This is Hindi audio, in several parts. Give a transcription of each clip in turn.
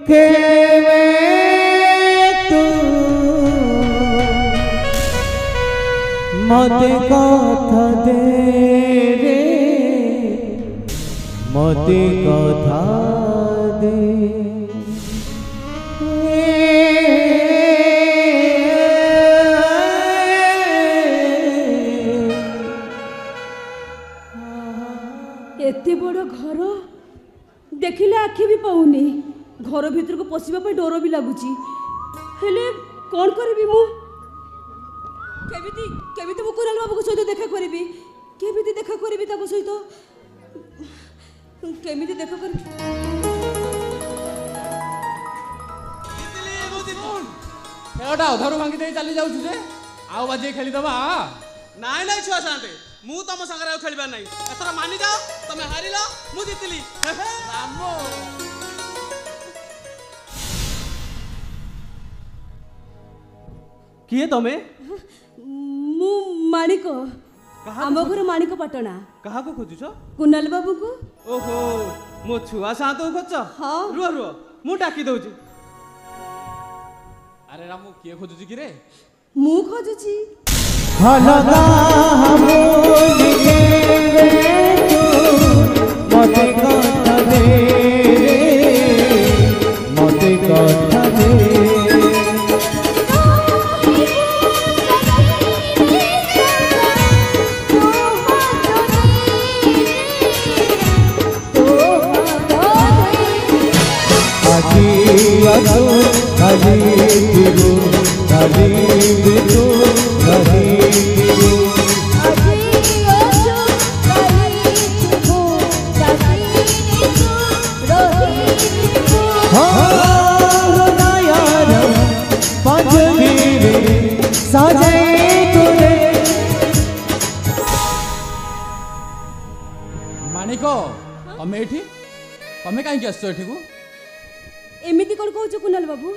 केवे तू मते कथा दे रे मते कथा दे एते बड़ घर देखिले आखि भी पाऊनी घर भीतर को पशिबा पे डर भी लगुची हेले कौन करबी मु केमिति मु कुणाल बाबू को सहित देखा करबी केमिति देखा करबी ताको सहित केमिति देखा करबी खेलटा अधरू भांगी दे चली जाउछु जे आउ बाजे खेली दबा नाइ नाइ छुआ साथे मु तम संगे आउ खेलबा नाही एतरा मानि जाओ तमे हारिलो मु जितली रामो किए तमे मु माणिक आम घर माणिक पाटना कहा को खोजुछ कुणाल बाबू को ओहो मो छुआ साथ खोज हाँ रुह रुह मु डाकी दउची अरे रामू किए खोजुची कि रे मु खोजुची हलगा हमोनी केवे तू मते कथा दे रे मते कथा दे आजू खाली दिगो खाली दिगो खाली दिगो आजू खाली दिगो खाली दिगो रोही दिगो हो नायार पंजवीरे साजे तोरे माणिको तमे एठी तमे काई के आछो एठी को एमिति कोन कहू कुणाल बाबू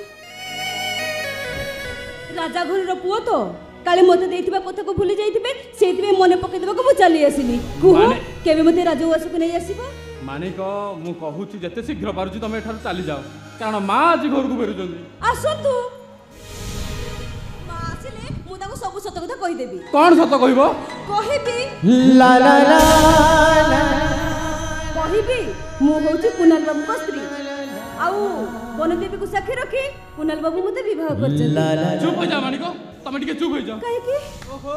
राजा घर पुओ तो काले मते देथिबा कथा को भूली जाइथिबे सेथिबे मने पके देबा को मु चली आसिली कुह केबे मते राजवास को नै आसीबो मानिक मु कहूची जते शीघ्र पारुची तमे एठार चली जाओ कारण मां आज घर को फेरुचंदी आसंतु मां आसिले मु ताको सब सत कथा कहि देबी कोन सत कहबो कहिबी ला ला ला कहिबी मु होची कुणाल बाबू को स्त्री आउ बनदेवी को साक्षी रखी कुणाल बाबू मते विवाह करछन चुप हो जा मानिको तमे टिके चुप हो जा काहे की ओहो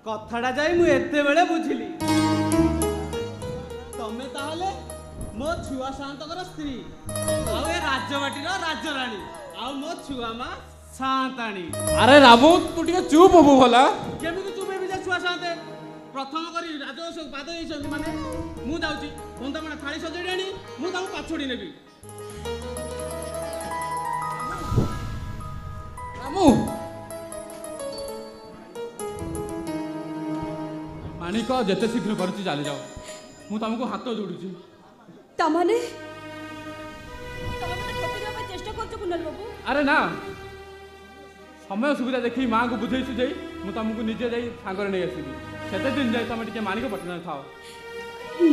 कथाटा जाई मु एते बेले बुझिली तमे ताहले मो छुआ शांतकर स्त्री आउ ए राजवाटीर राजराणी आउ मो छुआ मा शांताणी अरे रामू तू टिके चुप होबो भला केमिति चुप हेबी जे छुआ शांते प्रथम करी राजवंश पाद देइछन माने मु जाउची बंदामणा थाली सजड़ी आनी मु ताऊ पाछोडी नेबी रामू मानिक जते शीघ्र पारुची चली जाओ मु तुमको हाथ जोड़ुची ता माने तमे मते ठोकी देबा चेष्टा करछ कुणाल बाबू अरे ना समय सुविधा देखी माँ को बुझे सुझे मु तुमको निजे जाई सांगरे नै आसीबी सेते दिन जाई तमे टिके मानिक पटना थाओ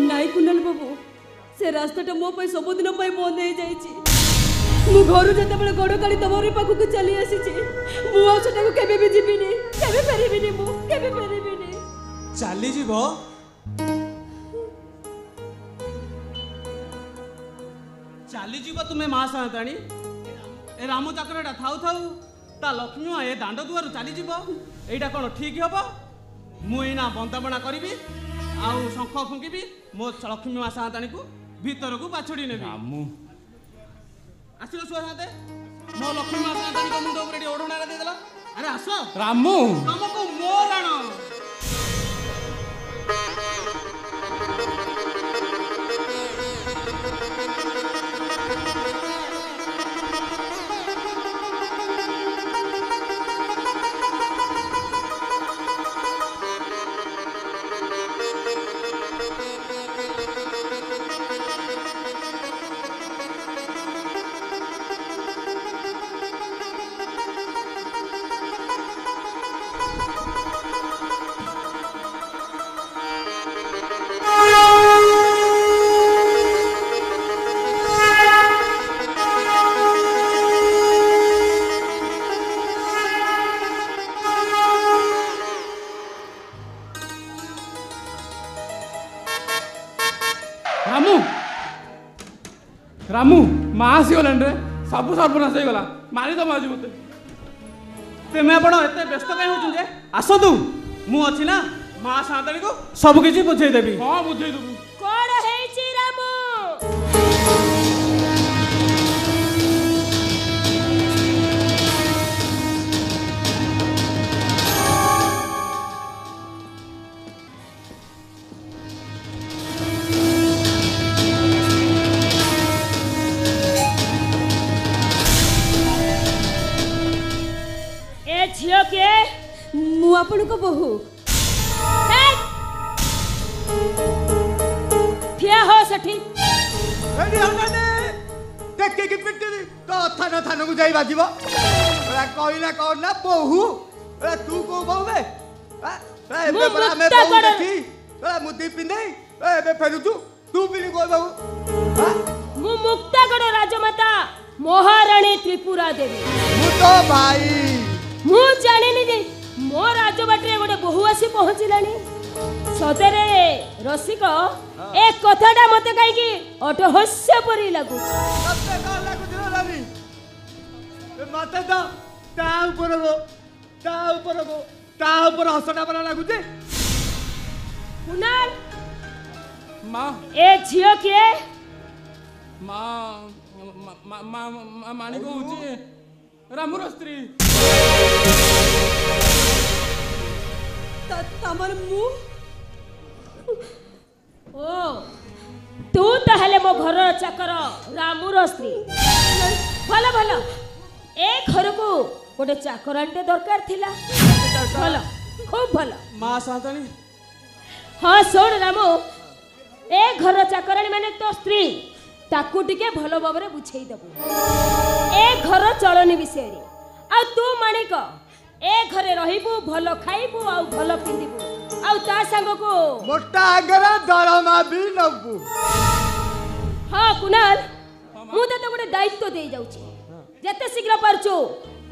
नाई कुणाल बाबू से रास्ताटा मो पे सब दिन पे बंद हो जाइछि मु घर जते बेले गड़ काली तमरे पाखु को चली आसीछि मु आ सेटा को केबे भी जिबिनी केबे फेरिबिनी मु केबे फेरिबिनी चाली जीवो चाली जीवो तुमे मां साताणी ए रामू चाकरटा थाउ थाउ ता लक्ष्मी ए दांड दुआर चाली जीवो एटा कोन ठीक हबो मु एना बंदापना करिवि आउ शंख फुंकिबि मो लक्ष्मी मां साताणी को भीतर को पाछड़ी नेबि रामू आसिलो सुआ साते मो लक्ष्मी मां साताणी को मुंड ऊपर ओढणा दे देला अरे आसो रामू तुमको मोराण ରାମୁ ରାମୁ ମା ଆସିଗଲାଣି ରେ ସବୁ ସର୍ବନାଶ ହେଇଗଲା ମାରିଦବ ଆଜି ମତେ ତେମେ ଆପଣ ଏତେ ବ୍ୟସ୍ତ କାହିଁ ହଉଛନ୍ତି ଯେ ଆସନ୍ତୁ ମୁଁ ଅଛି ନା ମା ସାନ୍ତାଣୀକୁ ସବୁ କିଛି ବୁଝେଇଦେବି ହଁ ବୁଝେଇଦେବୁ କଣ ହେଇଛି ରାମୁ ए झियो के ମୁଁ ଆପଣଙ୍କ ବୋହୂ ଠିଆ ହୋ ସେଠି ଏଠି ଅନାନେ ଟେକିକି ପିଟିବି ତ ଥାନକୁ ଯାଇ ବାଜିବ କହିଲା କଣ ନା ବୋହୁ ତୁ କୋଉ ବୋହୁ ବେ ଏବେ ପରା ଆମେ ବୋହୁ ଦେଖି ମୁଦି ପିନ୍ଧେଇ ଏବେ ଫେରୁଛୁ ତୁ ପିନ୍ଧି କୋଉ ବୋହୁ ମୁଁ ମୁକ୍ତାଗଡ଼ ରାଜମାତା ମହାରାଣୀ ତ୍ରିପୁରା ଦେବୀ ମୁଁ ତ ଭାଇ ମୁଁ ଜାଣିନି ଯେ ମୋ ରାଜବାଟରେ ଗୋଟେ ବୋହୁ ଆସି ପହଞ୍ଚିଲାଣି ସତରେ ରସିକ ଏ କଥାଟା ମତେ କାହିଁକି ଅଟହସ୍ୟ ପରି ଲାଗୁଛି ମତେ କଣ ଲାଗୁଛି ରାନୀ ମତେ ତ ତା ଉପରେ ହସଟା ପରା ଲାଗୁଛି କୁନାଲ ମା ଏ ଝିଅ କିଏ ମା ମାଣିକ ହଉଛି ରାମୁର ସ୍ତ୍ରୀ ତମର ମୁଁ ଓ ତୁ ତାହେଲେ ମୋ ଘରର ଚାକର ରାମୁର ସ୍ତ୍ରୀ ଭଲ ଭଲ ଏ ଘରକୁ ଗୋଟେ ଚାକରାଣୀଟେ ଦରକାର ଥିଲା ଭଲ ଖୁବ ଭଲ ମା ସାନ୍ତାଣୀ ହଁ ଶୁଣ ରାମୁ ଏ ଘର ଚାକରାଣୀ ମାନେ ତୋ ସ୍ତ୍ରୀ ତାକୁ ଟିକେ ଭଲ ଭାବରେ ବୁଝେଇ ଦେବୁ ଏ ଘର ଚଳନି ବିଷୟରେ ଆଉ ତୁ ମାଣିକ ଏ ଘରେ ରହିବୁ ଭଲ ଖାଇବୁ ଆଉ ଭଲ ପିନ୍ଧିବୁ ଆଉ ତା ସାଙ୍ଗକୁ ମୋଟା ଆଗରେ ଦରମା ବି ନବୁ ହଁ କୁନାଲ ମୁଁ ତତେ ଗୋଟେ ଦାୟିତ୍ୱ ଦେଇ ଯାଉଛି ଯେତେ ଶୀଘ୍ର ପାରୁଛୁ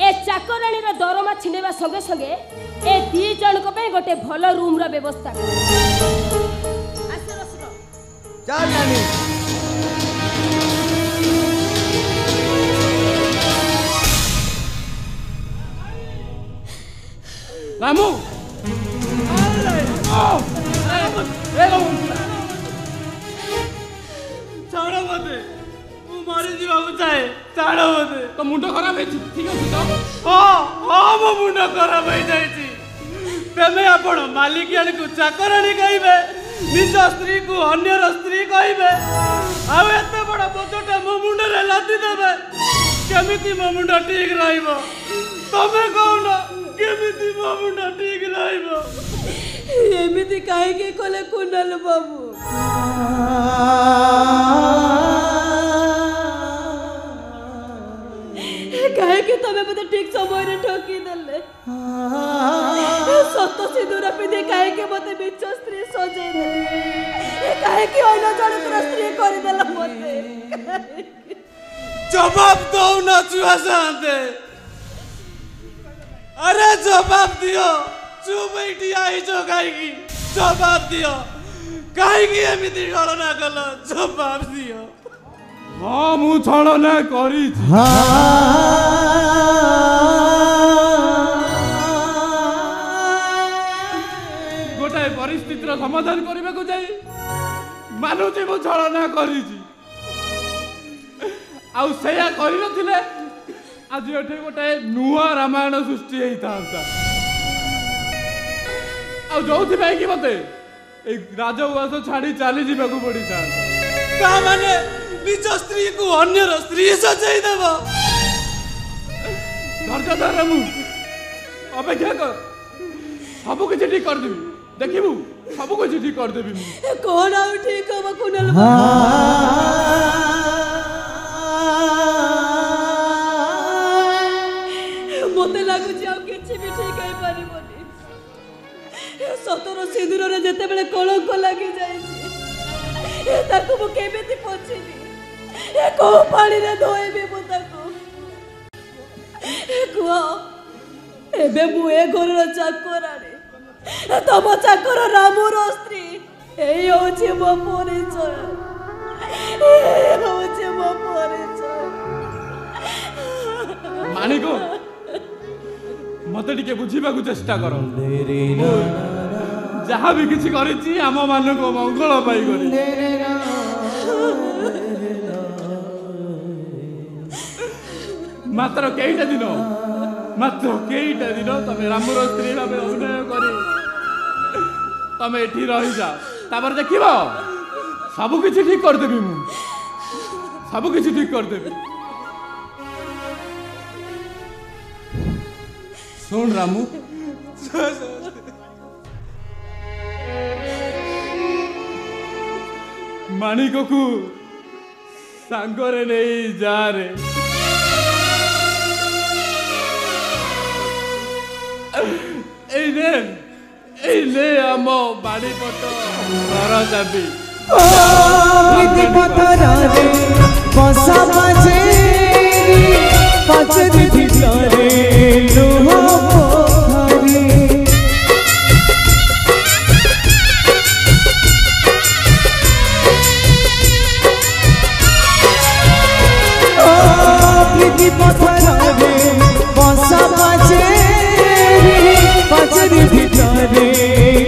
ଏ ଚାକରାଣୀର ଦରମା ଛିଣ୍ଡେଇବା ସଙ୍ଗେ ସଙ୍ଗେ ଏ ଦି ଜଣଙ୍କ ପାଇଁ ଗୋଟେ ଭଲ ରୁମ୍ର ବ୍ୟବସ୍ଥା କର ଆସ ରସିକ ଚାଲ ନାନୀ ରାମୁ ଛାଡ଼ ମତେ ମୁଁ ମରିଯିବାକୁ ଚାହେଁ ଛାଡ଼ ମତେ ତ ମୁଣ୍ଡ ଖରାପ ହେଇଛି ଠିକ ଅଛି ତ ହଁ ମୋ ମୁଣ୍ଡ ଖରାପ ହେଇଯାଇଛି ତେମେ ଆପଣ ମାଲିକିଆଣୀକୁ ଚାକରାଣୀ କହିବେ ନିଜ ସ୍ତ୍ରୀକୁ ଅନ୍ୟର ସ୍ତ୍ରୀ କହିବେ ଆଉ ଏତେ ବଡ଼ ବୋଝଟା ମୋ ମୁଣ୍ଡରେ ଲାଦି ଦେବେ କେମିତି ମୋ ମୁଣ୍ଡ ଠିକ ରହିବ ତମେ କହୁନ କେମିତି ମୋ ମୁଣ୍ଡ ଠିକ ରହିବ ଏମିତି କାହିଁକି କଲେ କୁନାଲ ବାବୁ କାହିଁକି ତମେ ମତେ ଠିକ ସମୟରେ ଠକି ଦେଲେ ସତ ସିନ୍ଦୁର ପିନ୍ଧି କାହିଁକି ମତେ ମିଛ ସ୍ତ୍ରୀ ସଜେଇ ଦେଲେ କାହିଁକି ଅନ୍ୟ ଜଣଙ୍କର ସ୍ତ୍ରୀ କରିଦେଲ ମତେ ଜବାବ ଦଉନ ଛୁଆ ସାନ୍ତେ अरे जवाब दियो चुप एठी आइछो काईकी जवाब दियो काईकी एमिति गणना कल जवाब दियो ହଁ ମୁଁ ଛଳନା କରିଛି ଗୋଟାଏ ପରିସ୍ଥିତିର ସମାଧାନ କରିବାକୁ ଯାଇ ମାନୁଛି ମୁଁ ଛଳନା କରିଛି ଆଉ ସେଇଆ କରିନଥିଲେ ଆଜି ଏଠି ଗୋଟେ ନୂଆ ରାମାୟଣ ସୃଷ୍ଟି ହେଇଥାନ୍ତା ଆଉ ଯୋଉଥିପାଇଁ କି ମତେ ଏଇ ରାଜଉଆସ ଛାଡି ଚାଲି ଯିବାକୁ ପଡିଥାନ୍ତା ତା ମାନେ ନିଜ ସ୍ତ୍ରୀକୁ ଅନ୍ୟର ସ୍ତ୍ରୀ ସଜେଇ ଦେବ ଧୈର୍ଯ୍ୟ ଧର ମୁଁ ଅପେକ୍ଷା କର ସବୁ କିଛି ଠିକ କରିଦେବି ଦେଖିବୁ ସବୁ କିଛି ଠିକ କରିଦେବି ମୁଁ କଣ ଆଉ ଠିକ ହବ କୁନାଲ ମତେ ଲାଗୁଛି ଆଉ କିଛି ବି ଠିକ ହେଇପାରିବନି ସତର ସିନ୍ଦୁରରେ ଯେତେବେଳେ କଳଙ୍କ ଲାଗି ଯାଇଛି ତାକୁ ମୁଁ କେମିତି ପୋଛିବି କୋଉ ପାଣିରେ ଧୋଇବି ମୁଁ ତାକୁ କୁହ ଏବେ ମୁଁ ଏ ଘରର ଚାକରାଣୀ ତମ ଚାକର ରାମୁର ସ୍ତ୍ରୀ ଏଇ ହଉଛି ମୋ ପରିଚୟ मालिक मत टिके बुझा चेष्टा कर जहाँ भी किसी करिछि आम मानक मंगल पाई करी मात्र कईटा दिन तमे रामर स्त्री भाव अभिनय कर तमे एठी रही जाओ तापर देखिब सब किछि ठीक करदेबी मु सब किछि ठीक करदेबी सुन रामू माणिक को सांगरे नहीं जा रे एने आम बाड़ी पट घर जाबी पथरे बसा बाजे पाचरी भितरे लुह पोखरी प्रीति पथरे बसा बाजे पाचरी भितरे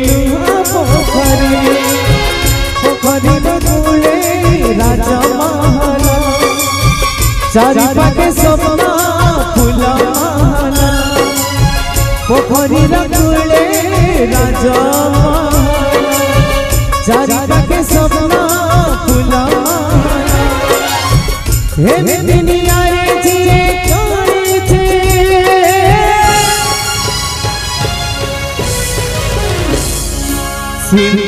लुह पोखरी पोखरी कूले राजा महारा चारि पाटे सपना फूला माला पोखरी कूले राजा महारा चारि पाटे सपना फूला माला हे दुनिया रे जिए करे छे सिंह